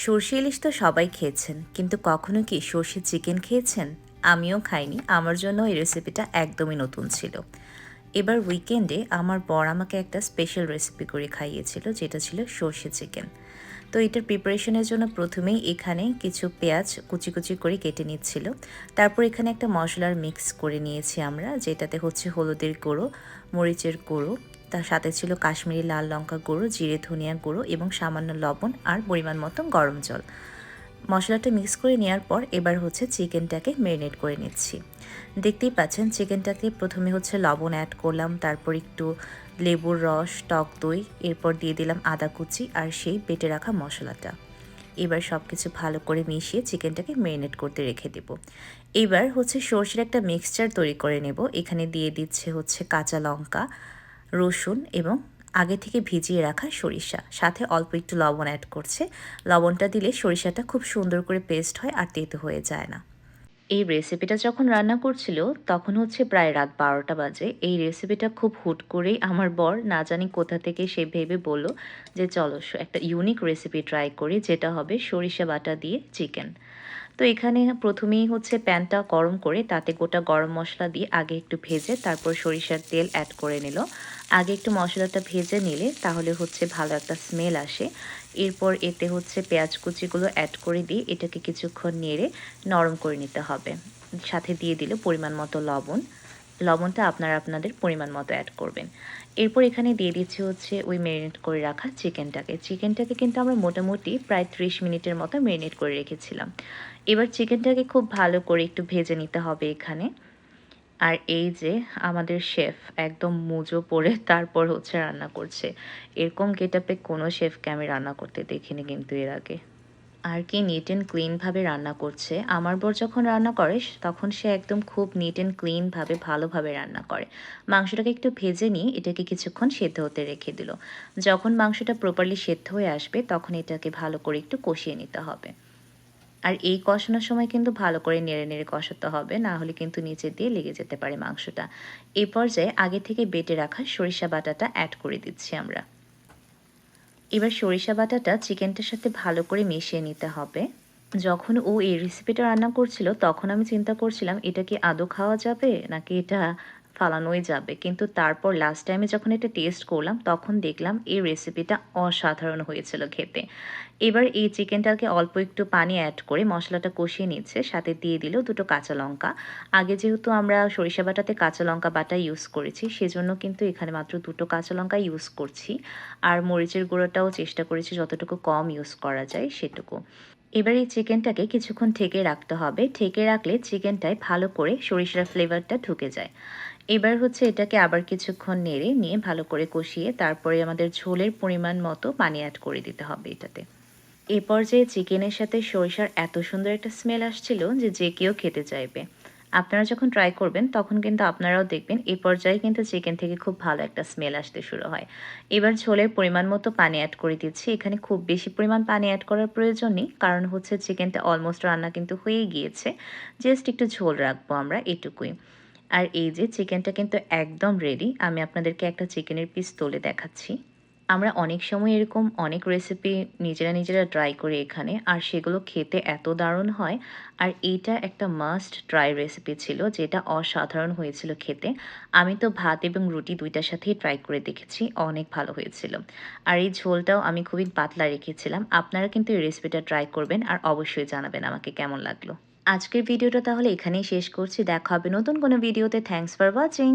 সর্ষে ইলিশ তো সবাই খেয়েছেন, কিন্তু কখনো কি সর্ষে চিকেন খেয়েছেন? আমিও খাইনি। আমার জন্য এই রেসিপিটা একদমই নতুন ছিল। এবার উইকেন্ডে আমার বর আমাকে একটা স্পেশাল রেসিপি করে খাইয়েছিল, যেটা ছিল সর্ষে চিকেন। তো এটার প্রিপারেশনের জন্য প্রথমেই এখানে কিছু পেঁয়াজ কুচি কুচি করে কেটে নিচ্ছিল। তারপর এখানে একটা মশলার মিক্স করে নিয়েছি আমরা, যেটাতে হচ্ছে হলুদের গুঁড়ো, মরিচের গুঁড়ো, তার সাথে ছিল কাশ্মীরি লাল লঙ্কা গুঁড়ো, জিরে ধনিয়া গুঁড়ো এবং সামান্য লবণ আর পরিমাণ মতো গরম জল। মশলাটা মিক্স করে নেওয়ার পর এবার হচ্ছে চিকেনটাকে ম্যারিনেট করে নিচ্ছি। দেখতেই পাচ্ছেন চিকেনটাকে প্রথমে হচ্ছে লবণ অ্যাড করলাম, তারপর একটু লেবুর রস, টক দই, এরপর দিয়ে দিলাম আদা কুচি আর সেই বেটে রাখা মশলাটা। এবার সব কিছু ভালো করে মিশিয়ে চিকেনটাকে ম্যারিনেট করতে রেখে দেব। এবার হচ্ছে সর্ষের একটা মিক্সচার তৈরি করে নেব। এখানে দিয়ে দিচ্ছে হচ্ছে কাঁচা লঙ্কা, রসুন এবং আগে থেকে ভিজিয়ে রাখা সরিষা, সাথে অল্প একটু লবণ অ্যাড করছে। লবণটা দিলে সরিষাটা খুব সুন্দর করে পেস্ট হয় আর তেতো হয়ে যায় না। এই রেসিপিটা যখন রান্না করছিল তখন হচ্ছে প্রায় রাত ১২টা বাজে। এই রেসিপিটা খুব হুট করেই আমার বর না জানি কোথা থেকে সে ভেবে বলল যে চলো একটা ইউনিক রেসিপি ট্রাই করি, যেটা হবে সরিষা বাটা দিয়ে চিকেন। তো এখানে প্রথমেই হচ্ছে প্যানটা গরম করে তাতে গোটা গরম মশলা দিয়ে আগে একটু ভেজে তারপর সরিষার তেল অ্যাড করে নিল। আগে একটু মশলাটা ভেজে নিলে তাহলে হচ্ছে ভালো একটা স্মেল আসে। এরপর এতে হচ্ছে পেঁয়াজ কুচিগুলো অ্যাড করে দিয়ে এটাকে কিছুক্ষণ নেড়ে নরম করে নিতে হবে। সাথে দিয়ে দিলে পরিমাণ মতো লবণ। লবণটা আপনারা আপনাদের পরিমাণ মতো অ্যাড করবেন। এরপর এখানে দিয়ে দিচ্ছি হচ্ছে ওই ম্যারিনেট করে রাখা চিকেনটাকে কিন্তু আমরা মোটামুটি প্রায় 30 মিনিটের মতো ম্যারিনেট করে রেখেছিলাম। এবার চিকেনটাকে খুব ভালো করে একটু ভেজে নিতে হবে এখানে। আর এই যে আমাদের শেফ একদম মুজো পরে তারপর হচ্ছে রান্না করছে। এরকম গেটআপে কোনো শেফকে আমি রান্না করতে দেখিনি কিন্তু এর আগে। আর কি নিট অ্যান্ড ক্লিনভাবে রান্না করছে। আমার বর যখন রান্না করে তখন সে একদম খুব নিট অ্যান্ড ক্লিনভাবে ভালোভাবে রান্না করে। মাংসটাকে একটু ভেজে নিয়ে এটাকে কিছুক্ষণ সেদ্ধ হতে রেখে দিল। যখন মাংসটা প্রপারলি সেদ্ধ হয়ে আসবে তখন এটাকে ভালো করে একটু কষিয়ে নিতে হবে। আর এই কষানোর সময় কিন্তু ভালো করে নেড়ে নেড়ে কষাতে হবে, না হলে কিন্তু নিচে দিয়ে লেগে যেতে পারে মাংসটা। এই পর্যায়ে আগে থেকে বেটে রাখা সরিষা বাটাটা অ্যাড করে দিচ্ছি আমরা। এবার সরিষা বাটাটা চিকেনটার সাথে ভালো করে মিশিয়ে নিতে হবে। যখন ও এই রেসিপিটা রান্না করছিল তখন আমি চিন্তা করছিলাম এটা কি আদৌ খাওয়া যাবে নাকি এটা ফালানোই যাবে, কিন্তু তারপর লাস্ট টাইমে যখন এটা টেস্ট করলাম তখন দেখলাম এই রেসিপিটা অসাধারণ হয়েছিল খেতে। এবার এই চিকেনটাকে অল্প একটু পানি অ্যাড করে মশলাটা কষিয়ে নিচ্ছে, সাথে দিয়ে দিল দুটো কাঁচা লঙ্কা। আগে যেহেতু আমরা সরিষা বাটাতে কাঁচা লঙ্কা বাটা ইউজ করেছি সেজন্য কিন্তু এখানে মাত্র দুটো কাঁচা লঙ্কা ইউজ করছি। আর মরিচের গুঁড়োটাও চেষ্টা করেছি যতটুকু কম ইউজ করা যায় সেটুকু। এবার এই চিকেনটাকে কিছুক্ষণ ঢেকে রাখতে হবে। ঢেকে রাখলে চিকেনটায় ভালো করে সরিষার ফ্লেভারটা ঢুকে যায়। এবার হচ্ছে এটাকে আবার কিছুক্ষণ নেড়ে নিয়ে ভালো করে কষিয়ে তারপরে আমাদের ঝোলের পরিমাণ মতো পানি অ্যাড করে দিতে হবে এটাতে। এ পর্যায়ে চিকেনের সাথে সরিষার এত সুন্দর একটা স্মেল আসছিল যে যে কেউ খেতে চাইবে। আপনারা যখন ট্রাই করবেন তখন কিন্তু আপনারাও দেখবেন এই পর্যায়ে কিন্তু চিকেন থেকে খুব ভালো একটা স্মেল আসতে শুরু হয়। এবার ঝোলের পরিমাণ মতো পানি অ্যাড করে দিচ্ছি। এখানে খুব বেশি পরিমাণ পানি অ্যাড করার প্রয়োজন নেই, কারণ হচ্ছে চিকেনটা অলমোস্ট রান্না কিন্তু হয়েই গিয়েছে। জাস্ট একটু ঝোল রাখবো আমরা এটুকুই। আর এই যে চিকেনটা কিন্তু একদম রেডি। আমি আপনাদেরকে একটা চিকেনের পিস তুলে দেখাচ্ছি। আমরা অনেক সময় এরকম অনেক রেসিপি নিজেরা ট্রাই করি এখানে, আর সেগুলো খেতে এত দারুণ হয়। আর এইটা একটা মাস্ট ট্রাই রেসিপি ছিল, যেটা অসাধারণ হয়েছিল খেতে। আমি তো ভাত এবং রুটি দুইটার সাথেই ট্রাই করে দেখেছি, অনেক ভালো হয়েছিল। আর এই ঝোলটাও আমি খুবই পাতলা রেখেছিলাম। আপনারা কিন্তু এই রেসিপিটা ট্রাই করবেন আর অবশ্যই জানাবেন আমাকে কেমন লাগলো। আজকের ভিডিওটা তাহলে এখানেই শেষ করছি। দেখা হবে নতুন কোনো ভিডিওতে। Thanks for watching.